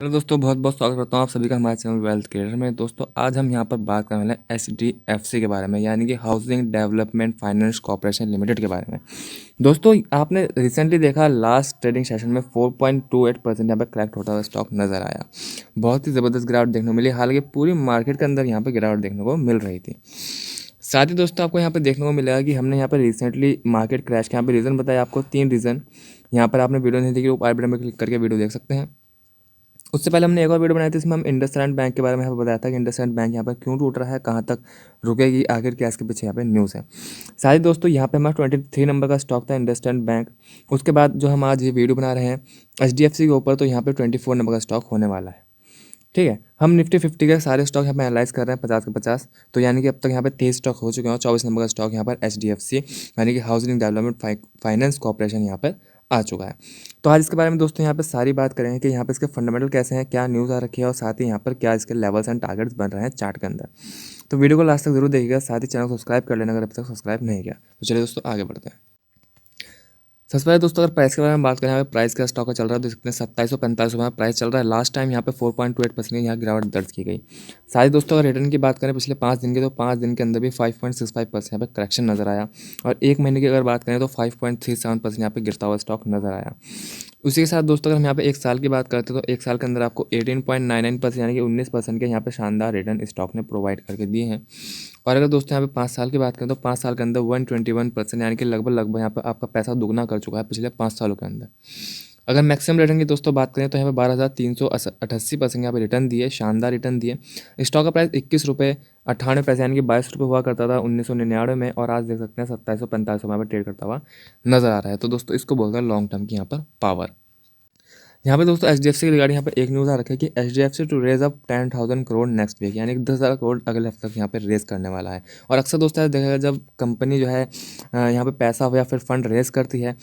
Hello दोस्तों, बहुत बहुत स्वागत करता हूँ आप सभी का हमारे चैनल वेल्थ क्रिएटर में। दोस्तों आज हम यहाँ पर बात करने वाले हैं HDFC के बारे में, यानी कि housing development finance corporation limited के बारे में। दोस्तों आपने रिसेंटली देखा, लास्ट ट्रेडिंग सेशन में 4.28% यहाँ पर क्रैक्ट होता हुआ स्टॉक नज़र आया। बहुत ही ज़बरदस्त गिरावट देखने को मिली, हालांकि पूरी मार्केट के अंदर यहाँ पर गिरावट देखने को मिल रही थी। साथ ही दोस्तों आपको यहाँ पर देखने को मिलेगा कि हमने यहाँ पर रिसेंटली मार्केट क्रैश के यहाँ पर रीज़न बताया आपको, 3 रीज़न। यहाँ पर आपने वीडियो नहीं देखी, ऊपर आई बटन में क्लिक करके वीडियो देख सकते हैं। उससे पहले हमने एक और वीडियो बनाई थी, इसमें हम इंडसइंड बैंक के बारे में यहाँ पर बताया था कि इंडसइंड बैंक यहाँ पर क्यों टूट रहा है, कहाँ तक रुकेगी, आखिर क्या इसके पीछे यहाँ पे न्यूज़ है। साथ दोस्तों यहाँ पे हमारा 23 नंबर का स्टॉक था इंडसइंड बैंक। उसके बाद जो हम आज ये वीडियो बना रहे हैं HDFC के ऊपर, तो यहाँ पे 24 नंबर का स्टॉक होने वाला है। ठीक है, हम निफ्टी 50 के सारे स्टॉक यहाँ पे एनालाइज कर रहे हैं 50 के 50। तो यानी कि अब तक यहाँ पे 23 स्टॉक हो चुके हैं और 24 नंबर का स्टॉक यहाँ पर HDFC यानी कि हाउसिंग डेवलपमेंट फाइनेंस कॉर्पोरेशन यहाँ पर आ चुका है। तो आज इसके बारे में दोस्तों यहाँ पे सारी बात करेंगे कि यहाँ पे इसके फंडामेंटल कैसे हैं, क्या न्यूज़ आ रखी है और साथ ही यहाँ पर क्या इसके लेवल्स एंड टारगेट्स बन रहे हैं चार्ट के अंदर। तो वीडियो को लास्ट तक जरूर देखिएगा, साथ ही चैनल को सब्सक्राइब कर लेना अगर अब तक सब्सक्राइब नहीं किया। तो चलिए दोस्तों आगे बढ़ते हैं। सबसे पहले दोस्तों अगर प्राइस के बारे में बात करें, यहाँ पे प्राइस का स्टॉक का चल रहा है, देख सकते हैं 2745 रुपये प्राइस चल रहा है। लास्ट टाइम यहाँ पे 4.28% की यहाँ गिरावट दर्ज की गई। साथ ही दोस्तों अगर रिटर्न की बात करें पिछले 5 दिन की, तो 5 दिन के अंदर भी 5.65% यहाँ पे करेक्शन नजर आया। और एक महीने की अगर बात करें तो 5.37% यहाँ पे गिरता हुआ स्टॉक नजर आया। उसी के साथ दोस्तों अगर हम यहाँ पे एक साल की बात करते हैं, तो एक साल के अंदर आपको 18.99% यानी कि 19% के यहाँ पे शानदार रिटर्न स्टॉक ने प्रोवाइड करके दिए हैं। और अगर दोस्तों यहाँ पे 5 साल की बात करें, तो 5 साल के अंदर 121% यानी कि लगभग यहाँ पे आपका पैसा दुगना कर चुका है पिछले 5 सालों के अंदर। अगर मैक्सिमम रिटर्न की दोस्तों बात करें, तो यहाँ पे 12,388% यहाँ पे रिटर्न दिए, शानदार रिटर्न दिए। स्टॉक का प्राइस 21 रुपये 98 पैसे यानी कि 22 रुपये हुआ करता था 1999 में, और आज देख सकते हैं 2745 रुपये पर ट्रेड करता हुआ नजर आ रहा है। तो दोस्तों इसको बोलते हैं लॉन्ग टर्म की यहाँ पर पावर। यहाँ पे दोस्तों HDFC की रिगार्डिंग यहाँ पे एक न्यूज़ आ रखा है कि HDFC to raise up 10,000 crore next week, यानी कि 10,000 करोड़ अगले हफ्ते तक यहाँ पे रेज करने वाला है। और अक्सर दोस्तों ऐसा देखा गया, जब कंपनी जो है यहाँ पे पैसा हो या फिर फंड रेज करती है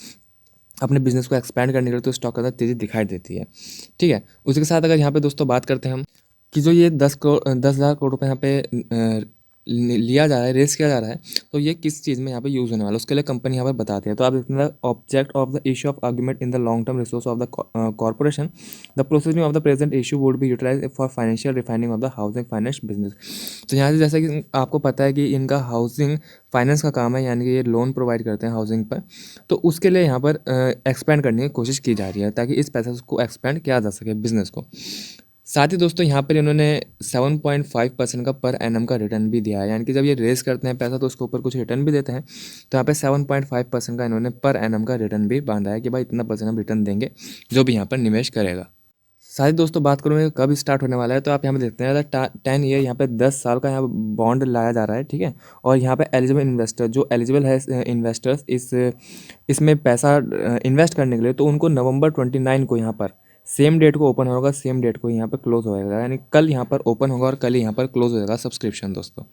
अपने बिजनेस को एक्सपैंड करने के लिए, तो स्टॉक के अंदर तेज़ी दिखाई देती है। ठीक है, उसी के साथ अगर यहाँ पे दोस्तों बात करते हैं हम कि जो ये 10,000 करोड़ रुपये यहाँ पे लिया जा रहा है, रेस किया जा रहा है, तो ये किस चीज़ में यहाँ पे यूज़ होने वाला है उसके लिए कंपनी यहाँ पर बताती है। तो आप देखते हैं object of the issue of argument in the long term resource of the corporation, the processing of the present issue would be utilize for financial refining of the housing finance business. तो यहाँ से जैसा कि आपको पता है कि इनका हाउसिंग फाइनेंस का काम है, यानी कि ये लोन प्रोवाइड करते हैं हाउसिंग पर, तो उसके लिए यहाँ पर एक्सपेंड करने की कोशिश की जा रही है ताकि इस पैसे को एक्सपेंड किया जा सके बिजनेस को। साथ ही दोस्तों यहाँ पर इन्होंने 7.5% का पर एनम का रिटर्न भी दिया है, यानी कि जब ये रेस करते हैं पैसा तो उसके ऊपर कुछ रिटर्न भी देते हैं। तो यहाँ पे 7.5% का इन्होंने पर एनम का रिटर्न भी बांधा है कि भाई इतना % हम रिटर्न देंगे जो भी यहाँ पर निवेश करेगा। साथ ही दोस्तों बात करूँ कब स्टार्ट होने वाला है, तो आप यहाँ पे देखते हैं 10 ईयर यहाँ पे 10 साल का यहाँ बॉन्ड लाया जा रहा है। ठीक है, और यहाँ पे एलिजिबल इन्वेस्टर जो एलिजिबल है इन्वेस्टर्स इसमें पैसा इन्वेस्ट करने के लिए, तो उनको नवंबर 29 को यहाँ पर सेम डेट को ओपन होगा, सेम डेट को यहाँ पर क्लोज होएगा, यानी कल यहाँ पर ओपन होगा और कल ही यहाँ पर क्लोज हो जाएगा सब्सक्रिप्शन दोस्तों।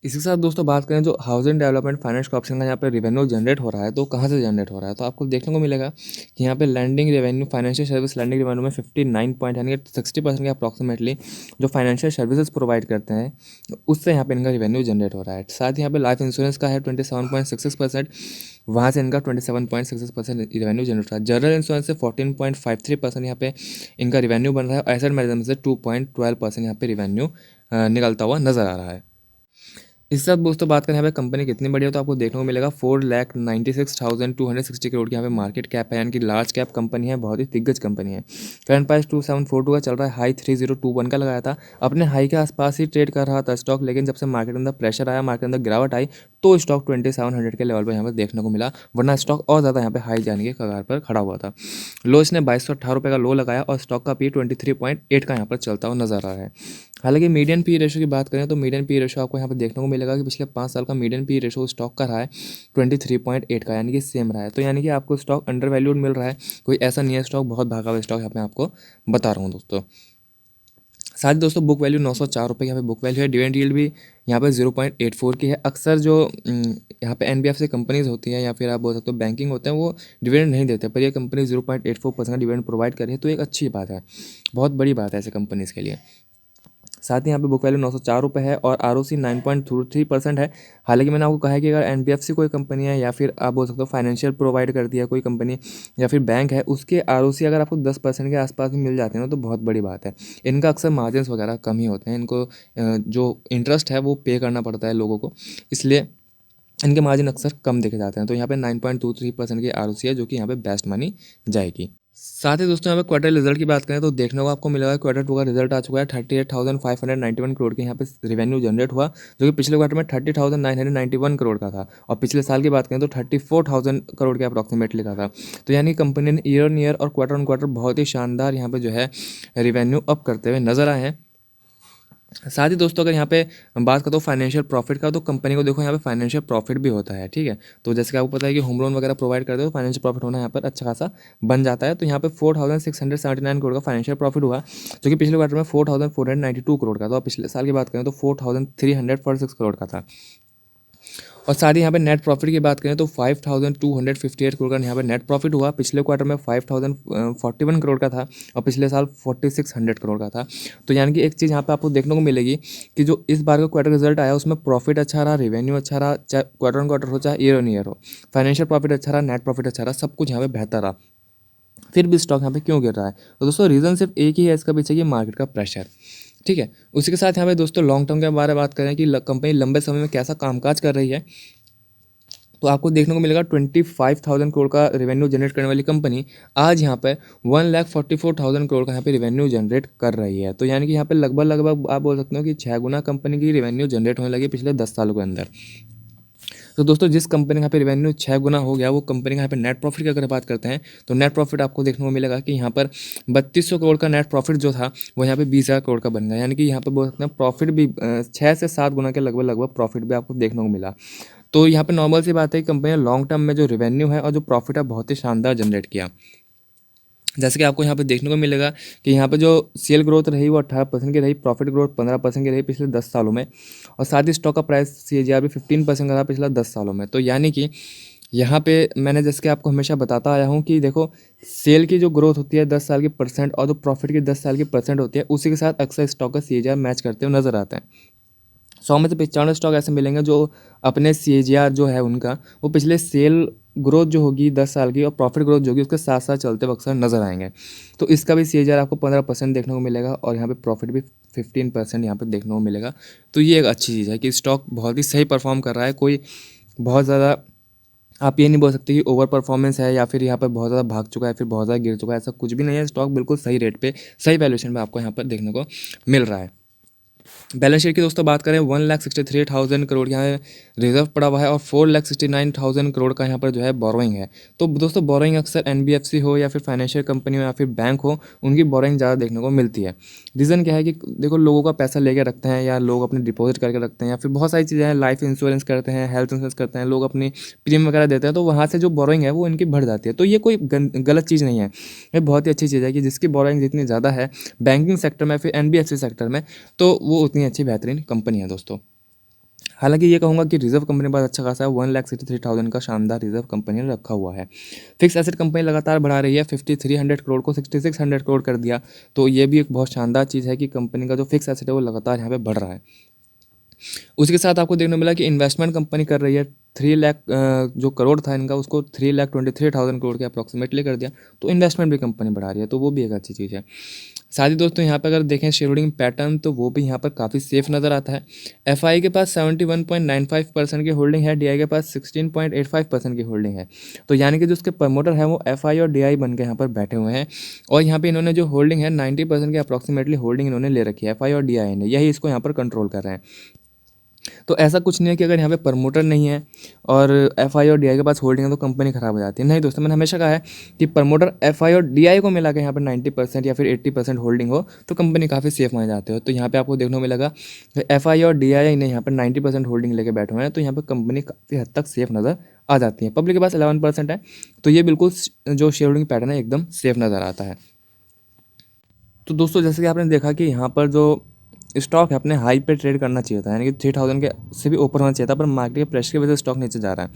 इसी के साथ दोस्तों बात करें जो हाउसिंग डेवलपमेंट फाइनेंस कॉर्पोरेशन का यहाँ पे रेवेन्यू जनरेट हो रहा है, तो कहाँ से जनरेट हो रहा है, तो आपको देखने को मिलेगा कि यहाँ पे landing revenue financial service landing revenue में 59 पॉइंट यानी कि 60% के अप्रॉक्सीमेटली जो फाइनेंशियल सर्विसेज प्रोवाइड करते हैं उससे यहाँ पे इनका रेवेन्यू जनरेट हो रहा है। साथ ही यहाँ पे लाइफ इंश्योरेंस का है 27.66%, वहाँ से इनका 27.66% रेवेन्यू जनरेट हो रहा है। जनरल इंश्योरेंस से 14.53% यहाँ पे इनका रेवेन्यू बन रहा है, और एसेट मैनेजमेंट से 2.12% यहाँ पे रेवेन्यू निकलता हुआ नजर आ रहा है। इस साथ दोस्तों बात करें यहाँ पे कंपनी कितनी बड़ी है, तो आपको देखने को मिलेगा 4,96,260 करोड़ की यहाँ पे मार्केट कैप है, यानी कि लार्ज कैप कंपनी है, बहुत ही दिग्गज कंपनी है। करंट प्राइस 2742 का चल रहा है, हाई 3021 का लगाया था, अपने हाई के आसपास ही ट्रेड कर रहा था स्टॉक, लेकिन जब से मार्केट के अंदर प्रेशर आया, मार्केट के अंदर गिरावट आई, तो स्टॉक 2700 के लेवल पर यहाँ पर देखने को मिला, वरना स्टॉक और ज़्यादा यहाँ पे हाई जाने के कगार पर खड़ा हुआ था। लो इसने 2218 रुपये का लो लगाया और स्टॉक का पी 23.8 का यहाँ पर चलता हुआ नजर आ रहा है। हालांकि मीडियन पी रेशो की बात करें, तो मीडियन पी रेशो आपको यहाँ पर देखने को मिलेगा कि पिछले 5 साल का मीडियन पी रेशो स्टॉक का रहा है 23.8 का, यानी कि सेम रहा है। तो यानी कि आपको स्टॉक अंडर वैल्यूड मिल रहा है, कोई ऐसा नहीं है स्टॉक बहुत भागा हुआ स्टॉक, यहाँ पे आपको बता रहा हूँ दोस्तों। साथ ही दोस्तों बुक वैल्यू 904 रुपये यहाँ पे बुक वैल्यू है। डिविडेंड यील्ड भी यहाँ पे 0.84 की है। अक्सर जो यहाँ पे NBFC कंपनीज होती हैं या फिर आप बोल सकते हो बैंकिंग होते हैं, वो डिविडेंड नहीं देते, पर ये कंपनी 0.84% का डिविडेंड प्रोवाइड कर रही है, तो एक अच्छी बात है, बहुत बड़ी बात है ऐसे कंपनीज़ के लिए। साथ ही यहाँ पे बुक वैल्यू 904 रुपये है और ROC 9.23% है। हालांकि मैंने आपको कहा है कि अगर NBFC कोई कंपनी है या फिर आप बोल सकते हो फाइनेंशियल प्रोवाइड करती है कोई कंपनी या फिर बैंक है, उसके ROC अगर आपको 10% के आसपास भी मिल जाते हैं ना तो बहुत बड़ी बात है। इनका अक्सर मार्जिन्स वगैरह कम ही होते हैं, इनको जो इंटरेस्ट है वो पे करना पड़ता है लोगों को, इसलिए इनके मार्जिन अक्सर कम देखे जाते हैं। तो यहाँ पे 9.23% की ROC है जो कि यहाँ पे बेस्ट मानी जाएगी। साथ ही दोस्तों यहाँ पे क्वार्टर रिजल्ट की बात करें तो देखने को आपको मिलेगा क्वार्टर 2 का रिजल्ट आ चुका है। 38,591 करोड़ के यहाँ पे रेवेन्यू जनरेट हुआ, जो कि पिछले क्वार्टर में 30,991 करोड़ का था, और पिछले साल की बात करें तो 34,000 करोड़ के अप्रॉक्सीमेटली का था। तो यानी कंपनी ने ईयर ऑन ईयर और क्वार्टर ऑन क्वार्टर बहुत ही शानदार यहाँ पे जो है रेवेन्यू अप करते हुए नजर आए हैं। साथ ही दोस्तों अगर यहाँ पे बात करता हूँ फाइनेंशियल प्रॉफिट का, तो कंपनी को देखो यहाँ पे फाइनेंशियल प्रॉफिट भी होता है, ठीक है। तो जैसे कि आपको पता है कि होम लोन वगैरह प्रोवाइड करते हो तो फाइनेंशियल प्रॉफिट होना यहाँ पर अच्छा खासा बन जाता है। तो यहाँ पे 4,679 करोड़ का फाइनेंशियल प्रॉफिट हुआ, जो कि पिछले क्वार्टर में 4,492 करोड़ का था, और पिछले साल की बात करें तो 4,346 करोड़ का था। और साथ ही यहाँ पे नेट प्रॉफिट की बात करें तो 5,258 करोड़ का यहाँ पे नेट प्रॉफिट हुआ, पिछले क्वार्टर में 5,041 करोड़ का था, और पिछले साल 4,600 करोड़ का था। तो यानी कि एक चीज़ यहाँ पे आपको देखने को मिलेगी कि जो इस बार का क्वार्टर रिजल्ट आया उसमें प्रॉफिट अच्छा रहा, रेवेन्यू अच्छा रहा, चाहे क्वार्टर ऑन क्वार्टर हो चाहे ईयर ऑन ईयर हो, फाइनेंशियल प्रॉफिट अच्छा रहा, नेट प्रॉफिट अच्छा रहा, सब कुछ यहाँ पे बेहतर रहा। फिर भी स्टॉक यहाँ पे क्यों गिर रहा है? तो दोस्तों रीज़न सिर्फ एक ही है इसका पीछे, कि मार्केट का प्रेशर, ठीक है। उसी के साथ यहाँ पे दोस्तों लॉन्ग टर्म के बारे में बात करें कि कंपनी लंबे समय में कैसा कामकाज कर रही है, तो आपको देखने को मिलेगा 25,000 करोड़ का रेवेन्यू जनरेट करने वाली कंपनी आज यहाँ पे 1,44,000 करोड़ का यहाँ पे रेवेन्यू जनरेट कर रही है। तो यानी कि यहाँ पे लगभग आप बोल सकते हो कि 6 गुना कंपनी की रेवेन्यू जनरेट होने लगी पिछले 10 सालों के अंदर। तो दोस्तों जिस कंपनी का यहाँ पे रेवेन्यू 6 गुना हो गया, वो कंपनी का यहाँ पे नेट प्रॉफिट की अगर बात करते हैं तो नेट प्रॉफिट आपको देखने को मिलेगा कि यहाँ पर 3,200 करोड़ का नेट प्रॉफिट जो था वो यहाँ पे 20,000 करोड़ का बन गया। यानी कि यहाँ पे बोल सकते हैं प्रॉफिट भी 6 से 7 गुना के लगभग प्रॉफिट भी आपको देखने को मिला। तो यहाँ पे नॉर्मल सी बात है कि कंपनी ने लॉन्ग टर्म में जो रेवेन्यू है और जो प्रॉफिट है बहुत ही शानदार जनरेट किया। जैसे कि आपको यहाँ पे देखने को मिलेगा कि यहाँ पे जो सेल ग्रोथ रही वो 18% की रही, प्रॉफिट ग्रोथ 15% की रही पिछले 10 सालों में, और साथ ही स्टॉक का प्राइस CAGR भी 15% का था पिछले 10 सालों में। तो यानी कि यहाँ पे मैंने जैसे कि आपको हमेशा बताता आया हूँ कि देखो सेल की जो ग्रोथ होती है 10 साल की परसेंट, और जो प्रॉफिट की 10 साल की परसेंट होती है, उसी के साथ अक्सर स्टॉक का CAGR मैच करते हुए नजर आता है। 100 में से 95 स्टॉक ऐसे मिलेंगे जो अपने CAGR जो है उनका वो पिछले सेल ग्रोथ जो होगी 10 साल की और प्रॉफिट ग्रोथ जो होगी उसके साथ साथ चलते वक्त नजर आएंगे। तो इसका भी CAGR आपको 15% देखने को मिलेगा, और यहाँ पे प्रॉफिट भी 15% यहाँ पे देखने को मिलेगा। तो ये एक अच्छी चीज़ है कि स्टॉक बहुत ही सही परफॉर्म कर रहा है, कोई बहुत ज़्यादा आप ये नहीं बोल सकते कि ओवर परफॉर्मेंस है या फिर यहाँ पर बहुत ज़्यादा भाग चुका है फिर बहुत ज़्यादा गिर चुका है, ऐसा कुछ भी नहीं है। स्टॉक बिल्कुल सही रेट पे सही वैल्यूएशन पे आपको यहाँ पर देखने को मिल रहा है। बैलेंस शीट की दोस्तों बात करें 1,63,000 करोड़ यहाँ रिजर्व पड़ा हुआ है, और 4,69,000 करोड़ का यहाँ पर जो है बोरोइंग है। तो दोस्तों बोरोइंग अक्सर NBFC हो या फिर फाइनेंशियल कंपनी हो या फिर बैंक हो, उनकी बोरोइंग ज़्यादा देखने को मिलती है। रीज़न क्या है कि देखो लोगों का पैसा लेके रखते हैं या लोग अपने डिपॉजिट करके रखते हैं, या फिर बहुत सारी चीज़ें हैं, लाइफ इंश्योरेंस करते हैं, हेल्थ इंश्योरेंस करते हैं, लोग अपनी प्रीमियम वगैरह देते हैं, तो वहाँ से जो बोरोइंग है वो इनकी बढ़ जाती है। तो ये कोई गलत चीज़ नहीं है, ये बहुत ही अच्छी चीज़ है कि जिसकी बोरोइंग जितनी ज़्यादा है बैंकिंग सेक्टर में फिर NBFC सेक्टर में, तो वो उतनी अच्छी बेहतरीन कंपनी है दोस्तों। हालांकि ये कहूँगा कि रिजर्व कंपनी बहुत अच्छा खासा है, 1,63,000 का शानदार रिजर्व कंपनी ने रखा हुआ है। फिक्स एसेट कंपनी लगातार बढ़ा रही है, 5,300 करोड़ को 6,600 करोड़ कर दिया। तो ये भी एक बहुत शानदार चीज़ है कि कंपनी का जो फिक्स एसेट है वो लगातार यहाँ पे बढ़ रहा है। उसी के साथ आपको देखने को मिला कि इन्वेस्टमेंट कंपनी कर रही है, 3 लाख जो करोड़ था इनका उसको 3,23,000 करोड़ के अप्रॉक्सीमेटली कर दिया। तो इन्वेस्टमेंट भी कंपनी बढ़ा रही है, तो वो भी एक अच्छी चीज़ है। साथ ही दोस्तों यहाँ पर अगर देखें शेयर होल्डिंग पैटर्न, तो वो भी यहाँ पर काफ़ी सेफ नज़र आता है। FI के पास 71.95% की होल्डिंग है, DI के पास 16.85% की होल्डिंग है। तो यानी कि जो उसके प्रमोटर है वो FI और DI बन के यहाँ पर बैठे हुए हैं, और यहाँ पे इन्होंने जो होल्डिंग है 90% की अप्रॉक्सीमेटली होल्डिंग इन्होंने ले रखी है, FI और DI ने, यही इसको यहाँ पर कंट्रोल कर रहे हैं। तो ऐसा कुछ नहीं है कि अगर यहाँ पे प्रमोटर नहीं है और FI और DI के पास होल्डिंग है तो कंपनी खराब हो जाती है। नहीं दोस्तों, मैंने हमेशा कहा है कि प्रमोटर FI और DI को मिला के यहाँ पे 90% या फिर 80% होल्डिंग हो तो कंपनी काफ़ी सेफ माने जाते हो। तो यहाँ पे आपको देखने को मिलेगा FI और DI ने यहाँ पर 90% होल्डिंग लेके बैठे हुए हैं, तो यहाँ पर कंपनी काफ़ी हद तक सेफ नज़र आ जाती है। पब्लिक के पास 11% है, तो ये बिल्कुल जो शेयर होल्डिंग पैटर्न है एकदम सेफ नज़र आता है। तो दोस्तों जैसे कि आपने देखा कि यहाँ पर जो स्टॉक है अपने हाई पे ट्रेड करना चाहिए था, यानी कि 3,000 के से भी ऊपर होना चाहिए था, पर मार्केट के प्रेशर की वजह से स्टॉक नीचे जा रहा है।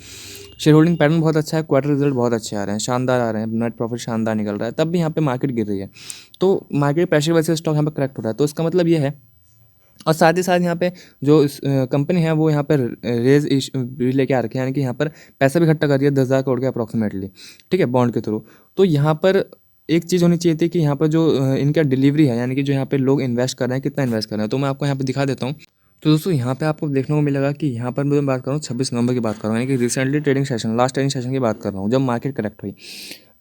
शेयर होल्डिंग पैटर्न बहुत अच्छा है, क्वार्टर रिजल्ट बहुत अच्छे आ रहे हैं, शानदार आ रहे हैं, नेट प्रॉफिट शानदार निकल रहा है, तब भी यहाँ पे मार्केट गिर रही है। तो मार्केट प्रेशर की वजह से स्टॉक यहाँ पर करेक्ट हो रहा है। तो इसका मतलब ये है और साथ ही साथ यहाँ पे जो कंपनी है वो यहाँ पर रेज भी लेके आ रखी है, यानी कि यहाँ पर पैसा भी इकट्ठा कर दिया 10,000 करोड़ के अप्रॉक्सीमेटली, ठीक है, बॉन्ड के थ्रू। तो यहाँ पर एक चीज़ होनी चाहिए थी कि यहाँ पर जो इनका डिलीवरी है, यानी कि जो यहाँ पे लोग इन्वेस्ट कर रहे हैं, कितना इन्वेस्ट कर रहे हैं, तो मैं आपको यहाँ पे दिखा देता हूँ। तो दोस्तों यहाँ पे आपको देखने को मिलेगा कि यहाँ पर मैं बात कर रहा हूँ 26 नवंबर की बात कर रहा हूँ, यानी कि recently trading session, last trading session की बात कर रहा हूँ, जब मार्केट करेक्ट हुई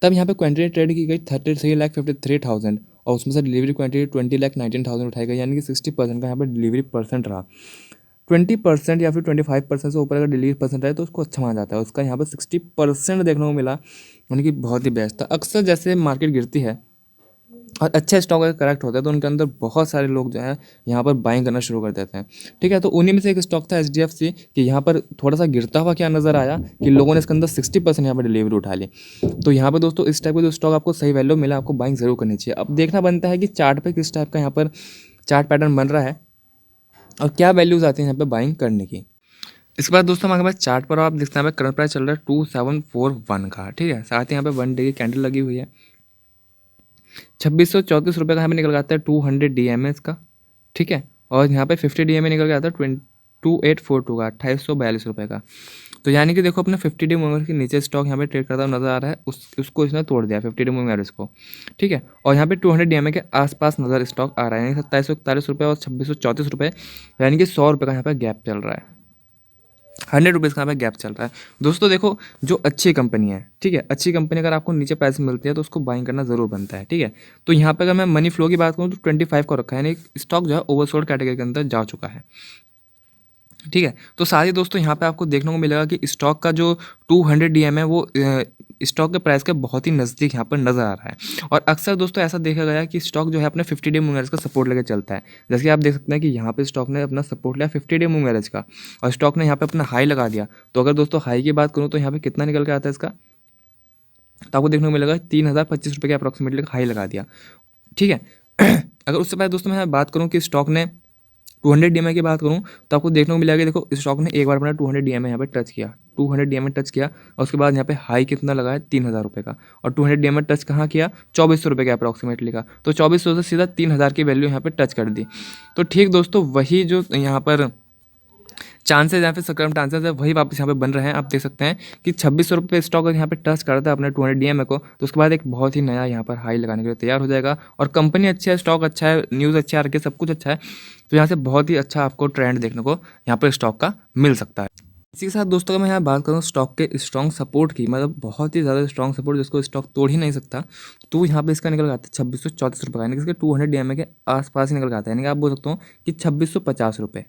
तब यहाँ पे क्वांटिटी ट्रेड की गई 33,53,000, और उसमें से डिलीवरी क्वांटिटी 20,19,000 उठाई गई, यानी कि 60% का यहाँ पे डिलीवरी परसेंट रहा। 20% या फिर 25% से ऊपर अगर डिलीवरी परसेंट रहे तो उसको अच्छा माना जाता है। उसका यहाँ पर 60% देखने को मिला, यानी कि बहुत ही बेस्ट था। अक्सर जैसे मार्केट गिरती है और अच्छे स्टॉक अगर करेक्ट होता है तो उनके अंदर बहुत सारे लोग जो है यहाँ पर बाइंग करना शुरू कर देते हैं, ठीक है। तो उन्हीं में से एक स्टॉक था HDFC कि यहाँ पर थोड़ा सा गिरता हुआ क्या नज़र आया कि लोगों ने इसके अंदर 60% यहाँ पर डिलीवरी उठा ली। तो यहाँ पर दोस्तों इस टाइप का जो स्टॉक आपको सही वैल्यू मिला, आपको बाइंग जरूर करनी चाहिए। अब देखना बनता है कि चार्ट पर किस टाइप का यहाँ पर चार्ट पैटर्न बन रहा है और क्या वैल्यूज़ आती हैं यहाँ पर बाइंग करने की। इसके बाद दोस्तों हमारे पास चार्ट पर आप देखते हैं यहाँ पे करंट प्राइस चल रहा है 2741 का, ठीक है। साथ ही यहाँ पे 1 डे की कैंडल लगी हुई है, 2634 रुपये का यहाँ पे निकल के आता है 200 DMA का, ठीक है। और यहाँ पे 50 DMA निकल के आता है 2842 का, 2842 रुपये का। तो यानी कि देखो अपने 50 डे मूविंग एवरेज के नीचे स्टॉक यहाँ पे ट्रेड करता हुआ नजर आ रहा है, उसको इसने तोड़ दिया 50 डे मूविंग एवरेज को, ठीक है। और यहाँ पे 200 DMA के आसपास नजर स्टॉक आ रहा है, यानी 2741 रुपये और 2634 रुपये, यानी कि 100 रुपये का यहाँ पे गैप चल रहा है, 100 रुपीज़ का यहाँ पे गैप चल रहा है। दोस्तों देखो जो अच्छी कंपनी है, ठीक है, अच्छी कंपनी अगर आपको नीचे प्राइस मिलती है तो उसको बाइंग करना ज़रूर बनता है, ठीक है। तो यहाँ पे अगर मैं मनी फ्लो की बात करूँ तो 25 को रखा है, यानी स्टॉक जो है ओवरसोल्ड कैटेगरी के अंदर जा चुका है, ठीक है। तो सारे दोस्तों यहाँ पे आपको देखने को मिलेगा कि स्टॉक का जो 200 DM है वो स्टॉक के प्राइस के बहुत ही नज़दीक यहाँ पर नज़र आ रहा है। और अक्सर दोस्तों ऐसा देखा गया है कि स्टॉक जो है अपने 50 डे मूविंग एवरेज का सपोर्ट लेकर चलता है। जैसे कि आप देख सकते हैं कि यहाँ पे स्टॉक ने अपना सपोर्ट लिया 50 डे मूविंग एवरेज का और स्टॉक ने यहाँ पे अपना हाई लगा दिया। तो अगर दोस्तों हाई की बात करूँ तो यहाँ पे कितना निकल के आता है इसका, तो आपको देखने को मिलेगा 3025 रुपये के अप्रॉक्सीमेटली हाई लगा दिया, ठीक है। अगर उससे पहले दोस्तों मैं बात करूँ कि स्टॉक ने 200 DMA की बात करूँ तो आपको देखने को मिलेगा कि देखो स्टॉक ने एक बार अपना 200 DMA यहाँ पे टच किया, 200 DMA टच किया और उसके बाद यहाँ पे हाई कितना लगा है 3,000 रुपये का, और 200 DMA टच कहाँ किया 2,400 रुपये के अप्रॉक्सीमेटली का। तो 2,400 से सीधा 3,000 की वैल्यू यहाँ पे टच कर दी। तो ठीक दोस्तों वही जो यहाँ पर चांसेस या फिर सकरम चांसेस है वही वापस यहाँ पे बन रहे हैं। आप देख सकते हैं कि 2,600 रुपये पे स्टॉक अगर यहाँ पे टच करता है अपने 200 DMA को तो उसके बाद एक बहुत ही नया यहाँ पर हाई लगाने के लिए तैयार हो जाएगा। और कंपनी अच्छी है, स्टॉक अच्छा है, न्यूज़ अच्छी आ रखी है, सब कुछ अच्छा है, तो यहाँ से बहुत ही अच्छा आपको ट्रेंड देखने को यहाँ पर स्टॉक का मिल सकता है। इसी के साथ दोस्तों अगर मैं यहाँ बात करूँ स्टॉक के स्ट्रॉन्ग सपोर्ट की, मतलब बहुत ही ज़्यादा स्ट्रॉन्ग सपोर्ट जिसको स्टॉक तोड़ ही नहीं सकता, तो यहाँ पे इसका निकल के आता है 2,634 रुपये का, यानी कि इसके 200 DMA के आसपास ही निकल के आता है, यानी कि आप बोल सकते हो कि 2,650 रुपये,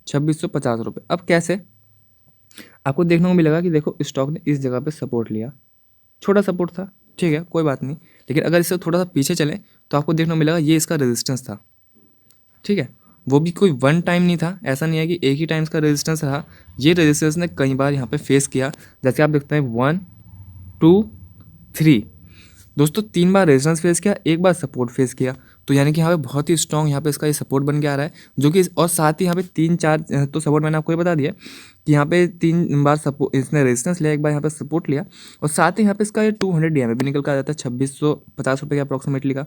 2,650 रुपये। अब कैसे आपको देखने को मिलेगा कि देखो स्टॉक ने इस जगह पे सपोर्ट लिया, छोटा सपोर्ट था, ठीक है, कोई बात नहीं, लेकिन अगर इससे थोड़ा सा पीछे चले तो आपको देखने को मिलेगा ये इसका रेजिस्टेंस था, ठीक है। वो भी कोई वन टाइम नहीं था, ऐसा नहीं है कि एक ही टाइम इसका रेजिस्टेंस रहा, ये रेजिस्टेंस ने कई बार यहाँ पे फेस किया। जैसे आप देखते हैं 1 2 3 दोस्तों 3 बार रेजिस्टेंस फेस किया, एक बार सपोर्ट फेस किया। तो यानी कि यहाँ पे बहुत ही स्ट्रॉन्ग यहाँ पे इसका ये सपोर्ट बन के आ रहा है, जो कि और साथ ही यहाँ पे 3-4 तो सपोर्ट मैंने आपको ये बता दिया कि यहाँ पे 3 बार सपोर्ट इसने रेजिस्टेंस लिया, एक बार यहाँ पे सपोर्ट लिया, और साथ ही यहाँ पे इसका ये 200 DMA भी निकल कर आ जाता है 2,650 रुपये के अप्रॉक्सीमेटली का।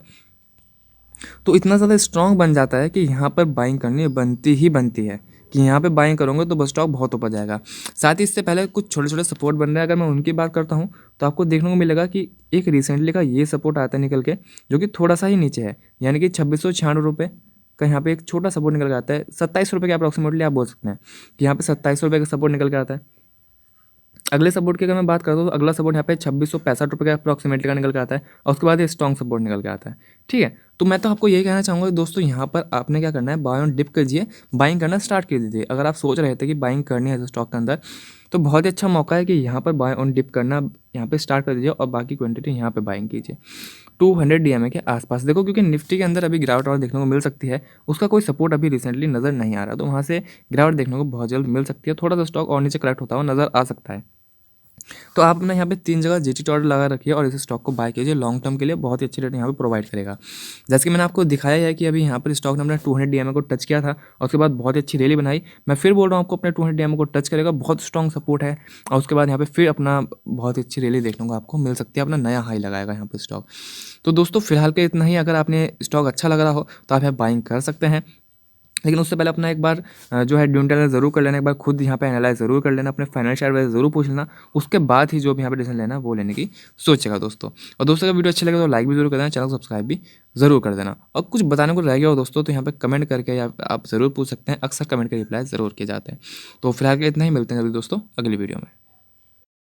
तो इतना ज़्यादा स्ट्रॉन्ग बन जाता है कि यहाँ पर बाइंग करनी बनती ही बनती है, कि यहाँ पे बाइंग करोगे तो बस स्टॉक बहुत ऊपर जाएगा। साथ ही इससे पहले कुछ छोटे छोटे सपोर्ट बन रहे हैं, अगर मैं उनकी बात करता हूँ तो आपको देखने को मिलेगा कि एक रिसेंटली का ये सपोर्ट आता है निकल के, जो कि थोड़ा सा ही नीचे है, यानी कि 2,696 रुपये का यहाँ पे एक छोटा सपोर्ट निकल के आता है, 27 रुपये के अप्रॉक्सीमेटली आप बोल सकते हैं कि यहाँ पे 27 रुपये का सपोर्ट निकल के आता है। अगले सपोर्ट की अगर मैं बात करता हूँ तो अगला सपोर्ट यहाँ पे 2,665 रुपये का अप्रॉक्सीमेटली का निकल के आता है, और उसके बाद ये स्ट्रॉन्ग सपोर्ट निकल के आता है, ठीक है। तो मैं तो आपको यही कहना चाहूँगा कि दोस्तों यहाँ पर आपने क्या करना है, बाय ऑन डिप कीजिए, बाइंग करना स्टार्ट कर दीजिए। अगर आप सोच रहे थे कि बाइंग करनी है स्टॉक के अंदर तो बहुत ही अच्छा मौका है कि यहाँ पर बाय ऑन डिप करना यहाँ पे स्टार्ट कर दीजिए और बाकी क्वांटिटी यहाँ पे बाइंग कीजिए 200 DMA के आसपास। देखो क्योंकि निफ्टी के अंदर अभी गिरावट और देखने को मिल सकती है, उसका कोई सपोर्ट अभी रिसेंटली नज़र नहीं आ रहा, तो वहाँ से गिरावट देखने को बहुत जल्द मिल सकती है, थोड़ा सा स्टॉक और नीचे करेक्ट होता हुआ नज़र आ सकता है। तो आप अपने यहाँ पे 3 जगह जीटी ऑर्डर लगा रखिए और इस स्टॉक को बाय कीजिए, लॉन्ग टर्म के लिए बहुत ही अच्छी रेट यहाँ पे प्रोवाइड करेगा। जैसे कि मैंने आपको दिखाया है कि अभी यहाँ पर स्टॉक ने अपने 200 DMA को टच किया था और उसके बाद बहुत ही अच्छी रैली बनाई। मैं फिर बोल रहा हूँ आपको अपने 200 DMA को टच करेगा, बहुत स्ट्रॉन्ग सपोर्ट है, और उसके बाद यहाँ पे फिर अपना बहुत ही अच्छी रैली देखने को आपको मिल सकती है, अपना नया हाई लगाएगा यहाँ पर स्टॉक। तो दोस्तों फिलहाल के इतना ही, अगर आपने स्टॉक अच्छा लग रहा हो तो आप यहाँ बाइंग कर सकते हैं। लेकिन उससे पहले अपना एक बार जो है ड्यू इंटेलिजेंस ज़रूर कर लेना, एक बार खुद यहाँ पे एनालाइज ज़रूर कर लेना, अपने फाइनेंशियल एडवाइस ज़रूर पूछ लेना, उसके बाद ही जो भी यहाँ पे डिसीजन लेना वो लेने की सोचेगा दोस्तों। और दोस्तों अगर वीडियो अच्छी लगे तो लाइक भी जरूर कर देना, चैनल को सब्सक्राइब भी ज़रूर कर देना। और कुछ बताने को रह गया हो दोस्तों तो यहाँ पे कमेंट करके या आप ज़रूर पूछ सकते हैं, अक्सर कमेंट के रिप्लाई ज़रूर किए जाते हैं। तो फिलहाल के इतना ही, मिलते हैं जल्दी दोस्तों अगली वीडियो में।